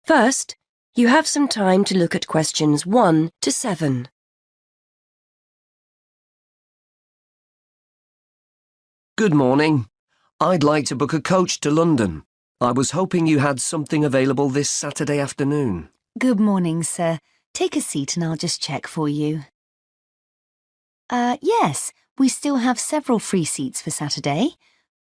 First, you have some time to look at questions 1 to 7. Good morning. I'd like to book a coach to London. I was hoping you had something available this Saturday afternoon. Good morning, sir. Take a seat and I'll just check for you. Yes, we still have several free seats for Saturday.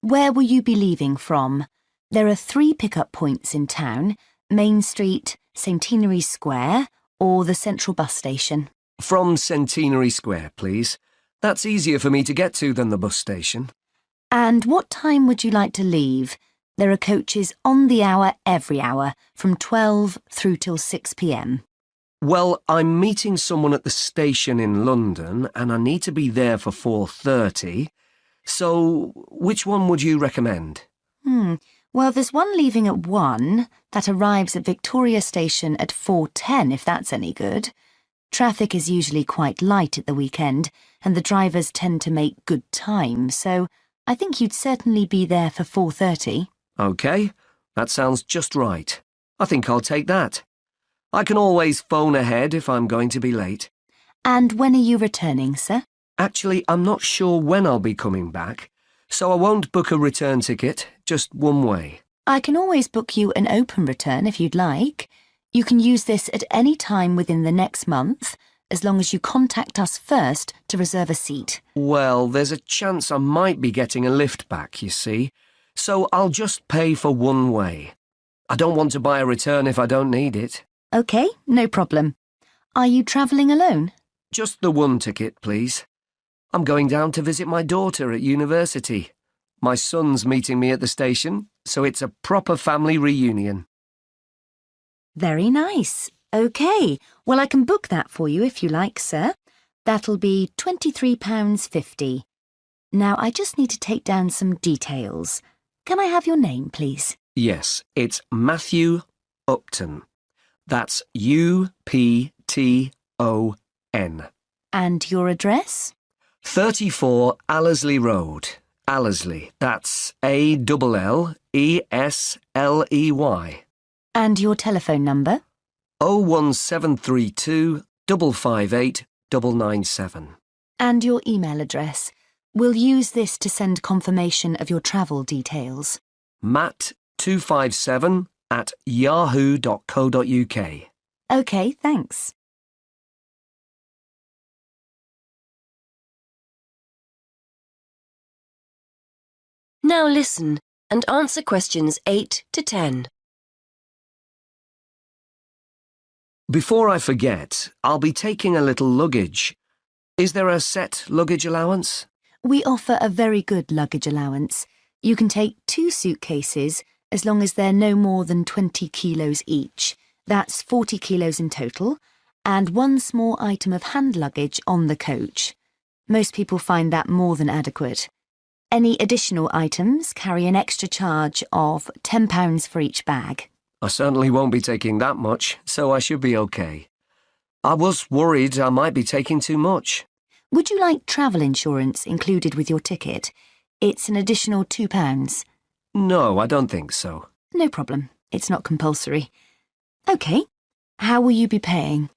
Where will you be leaving from? There are 3 pickup points in town: Main Street, Centenary Square, or the Central Bus Station. From Centenary Square, please. That's easier for me to get to than the bus station. And what time would you like to leave? There are coaches on the hour every hour, from 12 through till 6 p.m. Well, I'm meeting someone at the station in London and I need to be there for 4:30. So, which one would you recommend? Well, there's one leaving at 1 that arrives at Victoria Station at 4:10, if that's any good. Traffic is usually quite light at the weekend and the drivers tend to make good time, so I think you'd certainly be there for 4:30. OK, that sounds just right. I think I'll take that. I can always phone ahead if I'm going to be late. And when are you returning, sir? Actually, I'm not sure when I'll be coming back, so I won't book a return ticket, just one way. I can always book you an open return if you'd like. You can use this at any time within the next month, as long as you contact us first to reserve a seat. Well, there's a chance I might be getting a lift back, you see, so I'll just pay for one way. I don't want to buy a return if I don't need it. OK, no problem. Are you travelling alone? Just the one ticket, please. I'm going down to visit my daughter at university. My son's meeting me at the station, so it's a proper family reunion. Very nice. OK, well, I can book that for you if you like, sir. That'll be £23.50. Now, I just need to take down some details. Can I have your name, please? Yes, it's Matthew Upton. That's U-P-T-O-N. And your address? 34 Allesley Road. Allesley, that's A-L-L-E-S-L-E-Y. And your telephone number? 01732 558 997. And your email address. We'll use this to send confirmation of your travel details. matt257@yahoo.co.uk. OK, thanks. Now listen and answer questions 8 to 10. Before I forget, I'll be taking a little luggage. Is there a set luggage allowance? We offer a very good luggage allowance. You can take 2 suitcases as long as they're no more than 20 kilos each. That's 40 kilos in total, and 1 small item of hand luggage on the coach. Most people find that more than adequate. Any additional items carry an extra charge of £10 for each bag. I certainly won't be taking that much, so I should be okay. I was worried I might be taking too much. Would you like travel insurance included with your ticket? It's an additional £2. No, I don't think so. No problem. It's not compulsory. OK. How will you be paying?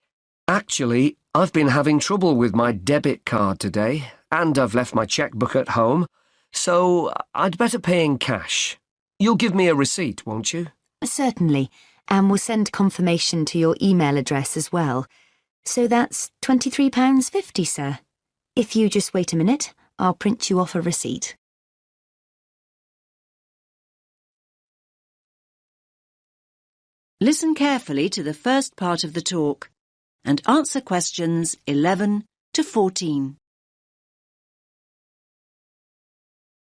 Actually, I've been having trouble with my debit card today, and I've left my chequebook at home, so I'd better pay in cash. You'll give me a receipt, won't you? Certainly, and we'll send confirmation to your email address as well. So that's £23.50, sir. If you just wait a minute, I'll print you off a receipt. Listen carefully to the first part of the talk and answer questions 11 to 14.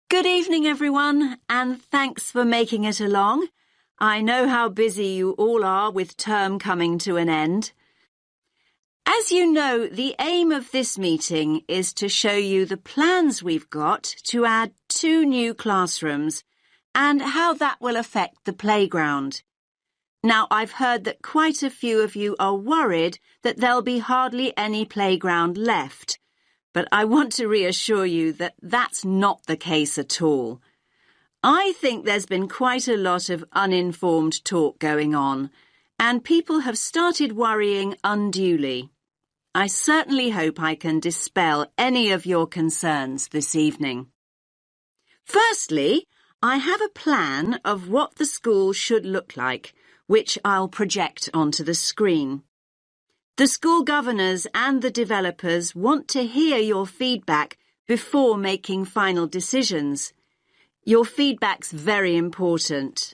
Good evening, everyone, and thanks for making it along. I know how busy you all are with term coming to an end. As you know, the aim of this meeting is to show you the plans we've got to add 2 new classrooms and how that will affect the playground. Now, I've heard that quite a few of you are worried that there'll be hardly any playground left, but I want to reassure you that that's not the case at all. I think there's been quite a lot of uninformed talk going on, and people have started worrying unduly. I certainly hope I can dispel any of your concerns this evening. Firstly, I have a plan of what the school should look like, which I'll project onto the screen. The school governors and the developers want to hear your feedback before making final decisions. Your feedback's very important.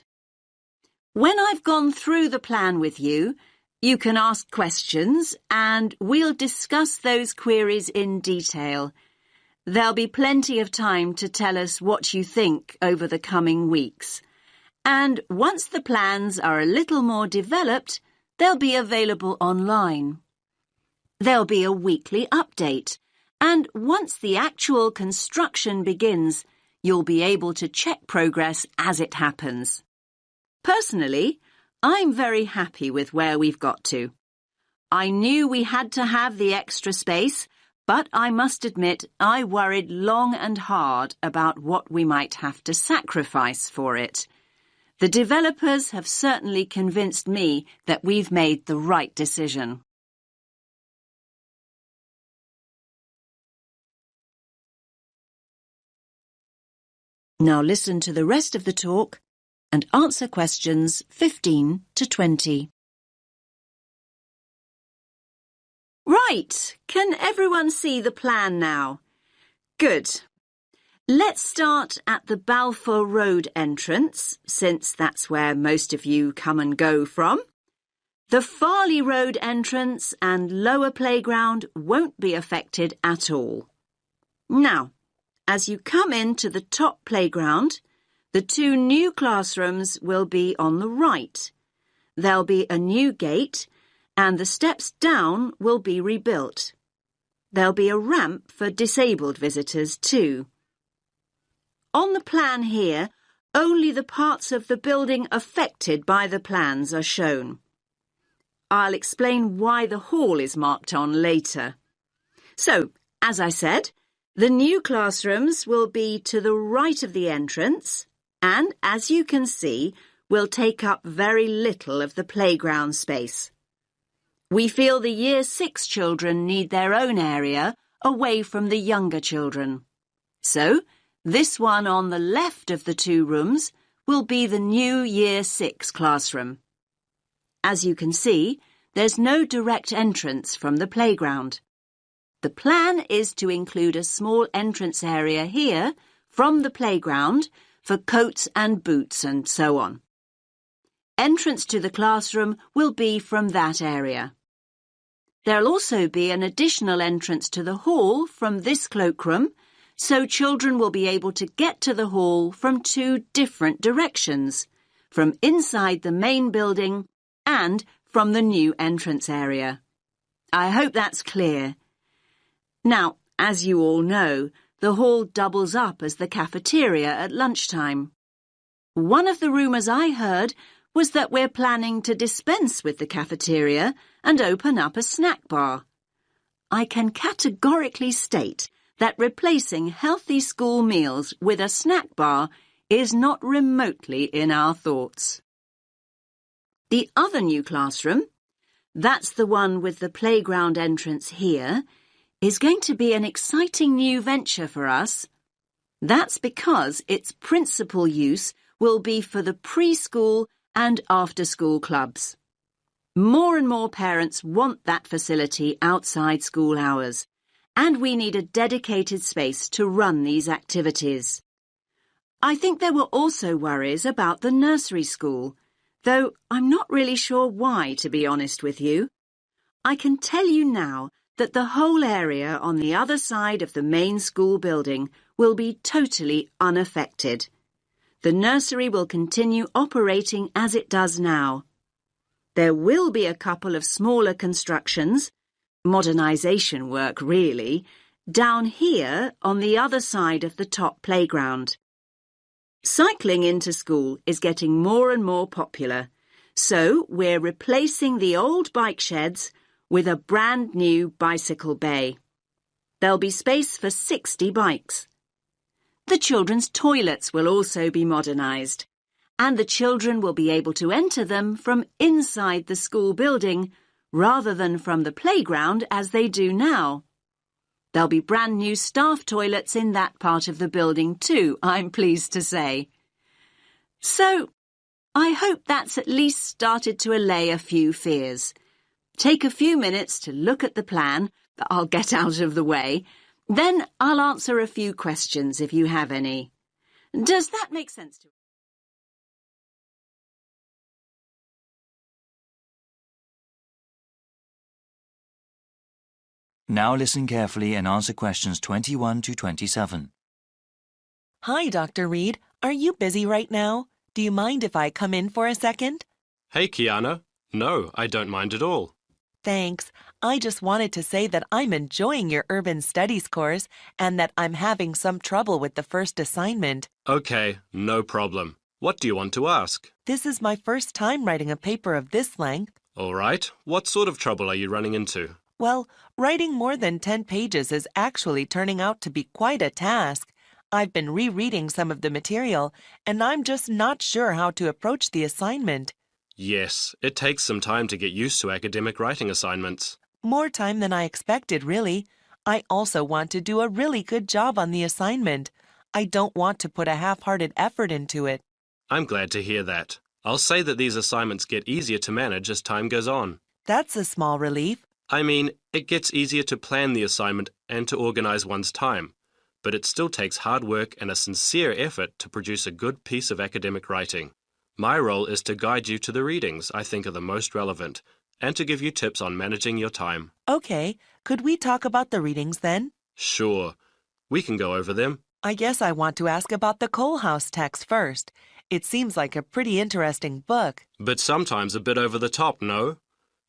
When I've gone through the plan with you, you can ask questions and we'll discuss those queries in detail. There'll be plenty of time to tell us what you think over the coming weeks. And once the plans are a little more developed, they'll be available online. There'll be a weekly update, and once the actual construction begins, you'll be able to check progress as it happens. Personally, I'm very happy with where we've got to. I knew we had to have the extra space, but I must admit I worried long and hard about what we might have to sacrifice for it. The developers have certainly convinced me that we've made the right decision. Now listen to the rest of the talk and answer questions 15 to 20. Right, can everyone see the plan now? Good. Let's start at the Balfour Road entrance, since that's where most of you come and go from. The Farley Road entrance and lower playground won't be affected at all. Now, as you come into the top playground, the two new classrooms will be on the right. There'll be a new gate, and the steps down will be rebuilt. There'll be a ramp for disabled visitors too. On the plan here, only the parts of the building affected by the plans are shown. I'll explain why the hall is marked on later. So, as I said, the new classrooms will be to the right of the entrance and, as you can see, will take up very little of the playground space. We feel the Year 6 children need their own area away from the younger children. So, this one on the left of the two rooms will be the new Year 6 classroom. As you can see, there's no direct entrance from the playground. The plan is to include a small entrance area here from the playground for coats and boots and so on. Entrance to the classroom will be from that area. There'll also be an additional entrance to the hall from this cloakroom, so children will be able to get to the hall from two different directions, from inside the main building and from the new entrance area. I hope that's clear. Now, as you all know, the hall doubles up as the cafeteria at lunchtime. One of the rumours I heard was that we're planning to dispense with the cafeteria and open up a snack bar. I can categorically state that replacing healthy school meals with a snack bar is not remotely in our thoughts. The other new classroom, that's the one with the playground entrance here, is going to be an exciting new venture for us. That's because its principal use will be for the preschool and after-school clubs. More and more parents want that facility outside school hours, and we need a dedicated space to run these activities. I think there were also worries about the nursery school, though I'm not really sure why, to be honest with you. I can tell you now that the whole area on the other side of the main school building will be totally unaffected. The nursery will continue operating as it does now. There will be a couple of smaller constructions, modernisation work really, down here on the other side of the top playground. Cycling into school is getting more and more popular, so we're replacing the old bike sheds with a brand new bicycle bay. There'll be space for 60 bikes. The children's toilets will also be modernised, and the children will be able to enter them from inside the school building rather than from the playground as they do now. There'll be brand new staff toilets in that part of the building too, I'm pleased to say. So, I hope that's at least started to allay a few fears. Take a few minutes to look at the plan that I'll get out of the way. Then I'll answer a few questions if you have any. Does that make sense to you? Now listen carefully and answer questions 21 to 27. Hi, Dr. Reed. Are you busy right now? Do you mind if I come in for a second? Hey, Kiana. No, I don't mind at all. Thanks. I just wanted to say that I'm enjoying your urban studies course and that I'm having some trouble with the first assignment. Okay, no problem. What do you want to ask? This is my first time writing a paper of this length. All right. What sort of trouble are you running into? Well, writing more than 10 pages is actually turning out to be quite a task. I've been rereading some of the material, and I'm just not sure how to approach the assignment. Yes, it takes some time to get used to academic writing assignments. More time than I expected, really. I also want to do a really good job on the assignment. I don't want to put a half-hearted effort into it. I'm glad to hear that. I'll say that these assignments get easier to manage as time goes on. That's a small relief. I mean, it gets easier to plan the assignment and to organize one's time, but it still takes hard work and a sincere effort to produce a good piece of academic writing. My role is to guide you to the readings I think are the most relevant and to give you tips on managing your time. Okay, could we talk about the readings then? Sure, we can go over them. I guess I want to ask about the Coal House text first. It seems like a pretty interesting book. But sometimes a bit over the top, no?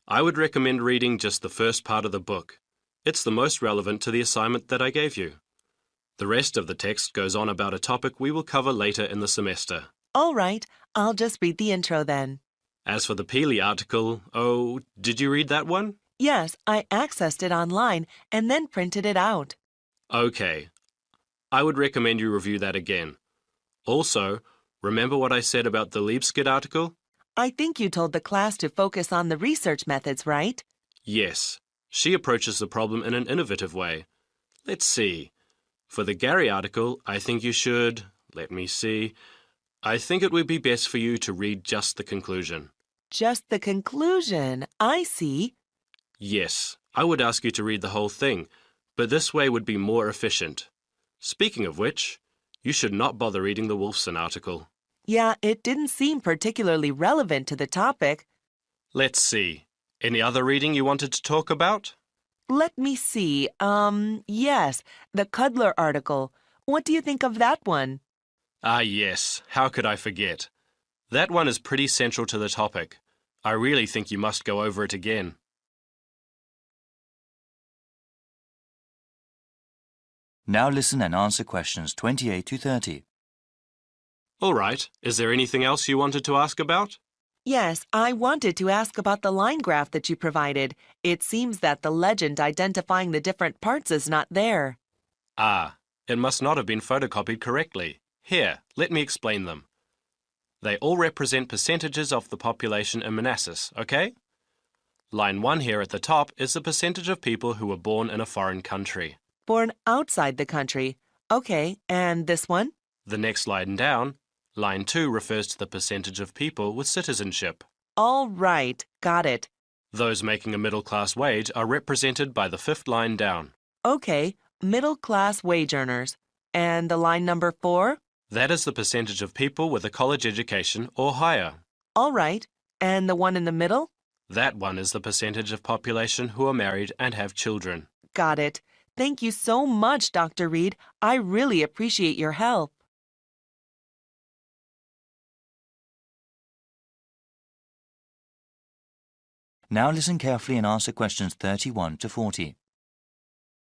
I would recommend reading just the first part of the book. It's the most relevant to the assignment that I gave you. The rest of the text goes on about a topic we will cover later in the semester. All right, I'll just read the intro then. As for the Peely article, oh, did you read that one? Yes, I accessed it online and then printed it out. Okay. I would recommend you review that again. Also, remember what I said about the Liebskid article? I think you told the class to focus on the research methods, right? Yes. She approaches the problem in an innovative way. Let's see. For the Gary article, I think you should... Let me see. I think it would be best for you to read just the conclusion. Just the conclusion. I see. Yes, I would ask you to read the whole thing, but this way would be more efficient. Speaking of which, you should not bother reading the Wolfson article. Yeah, it didn't seem particularly relevant to the topic. Let's see. Any other reading you wanted to talk about? Let me see. Yes, the Cudler article. What do you think of that one? Ah, yes. How could I forget? That one is pretty central to the topic. I really think you must go over it again. Now listen and answer questions 28 to 30. All right. Is there anything else you wanted to ask about? Yes, I wanted to ask about the line graph that you provided. It seems that the legend identifying the different parts is not there. Ah, it must not have been photocopied correctly. Here, let me explain them. They all represent percentages of the population in Manassas, okay? Line 1 here at the top is the percentage of people who were born in a foreign country. Born outside the country. Okay, and this one? The next line down, line 2 refers to the percentage of people with citizenship. All right, got it. Those making a middle-class wage are represented by the fifth line down. Okay, middle-class wage earners. And the line number 4? That is the percentage of people with a college education or higher. All right, and the one in the middle? That one is the percentage of population who are married and have children. Got it. Thank you so much, Dr. Reed. I really appreciate your help. Now listen carefully and answer questions 31 to 40.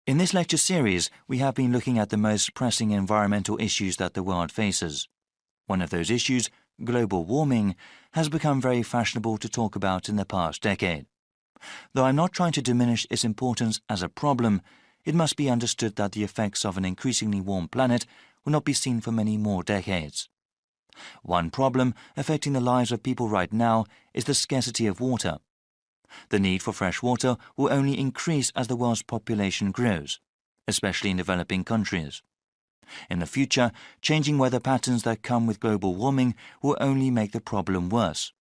In this lecture series, we have been looking at the most pressing environmental issues that the world faces. One of those issues, global warming, has become very fashionable to talk about in the past decade. Though I'm not trying to diminish its importance as a problem, it must be understood that the effects of an increasingly warm planet will not be seen for many more decades. One problem affecting the lives of people right now is the scarcity of water. The need for fresh water will only increase as the world's population grows, especially in developing countries. In the future, changing weather patterns that come with global warming will only make the problem worse.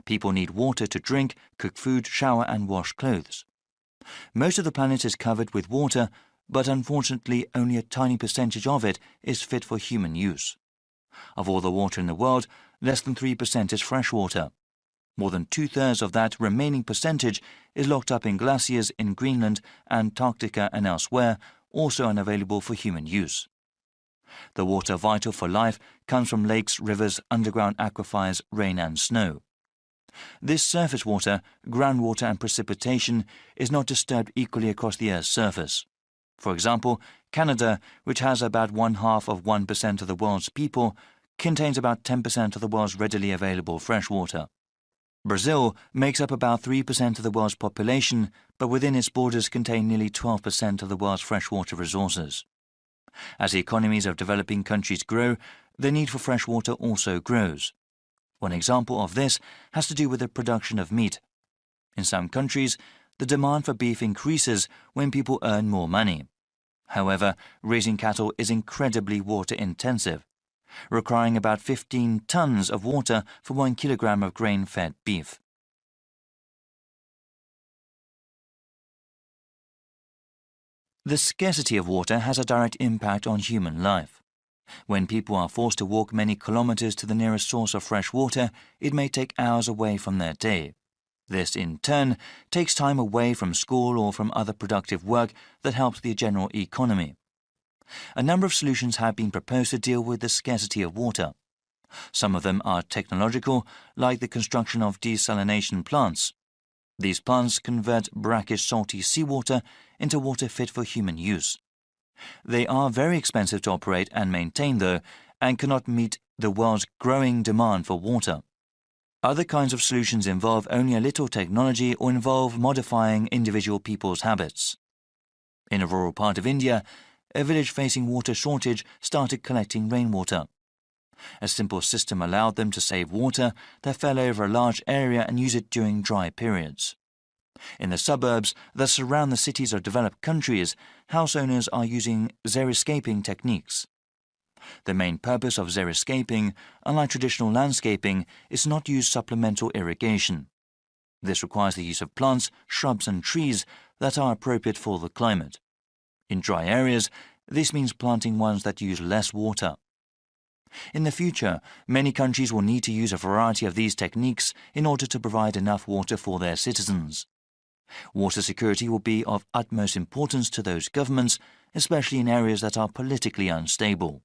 People need water to drink, cook food, shower and wash clothes. Most of the planet is covered with water, but unfortunately only a tiny percentage of it is fit for human use. Of all the water in the world, less than 3% is fresh water. More than 2/3 of that remaining percentage is locked up in glaciers in Greenland, Antarctica and elsewhere, also unavailable for human use. The water vital for life comes from lakes, rivers, underground aquifers, rain and snow. This surface water, groundwater and precipitation is not disturbed equally across the Earth's surface. For example, Canada, which has about 0.5% of the world's people, contains about 10% of the world's readily available fresh water. Brazil makes up about 3% of the world's population, but within its borders contain nearly 12% of the world's freshwater resources. As the economies of developing countries grow, the need for fresh water also grows. One example of this has to do with the production of meat. In some countries, the demand for beef increases when people earn more money. However, raising cattle is incredibly water-intensive, requiring about 15 tons of water for 1 kilogram of grain-fed beef. The scarcity of water has a direct impact on human life. When people are forced to walk many kilometers to the nearest source of fresh water, it may take hours away from their day. This, in turn, takes time away from school or from other productive work that helps the general economy. A number of solutions have been proposed to deal with the scarcity of water. Some of them are technological, like the construction of desalination plants. These plants convert brackish salty seawater into water fit for human use. They are very expensive to operate and maintain, though, and cannot meet the world's growing demand for water. Other kinds of solutions involve only a little technology or involve modifying individual people's habits. In a rural part of India, a village facing water shortage started collecting rainwater. A simple system allowed them to save water that fell over a large area and use it during dry periods. In the suburbs that surround the cities of developed countries, house owners are using xeriscaping techniques. The main purpose of xeriscaping, unlike traditional landscaping, is not to use supplemental irrigation. This requires the use of plants, shrubs and trees that are appropriate for the climate. In dry areas, this means planting ones that use less water. In the future, many countries will need to use a variety of these techniques in order to provide enough water for their citizens. Water security will be of utmost importance to those governments, especially in areas that are politically unstable.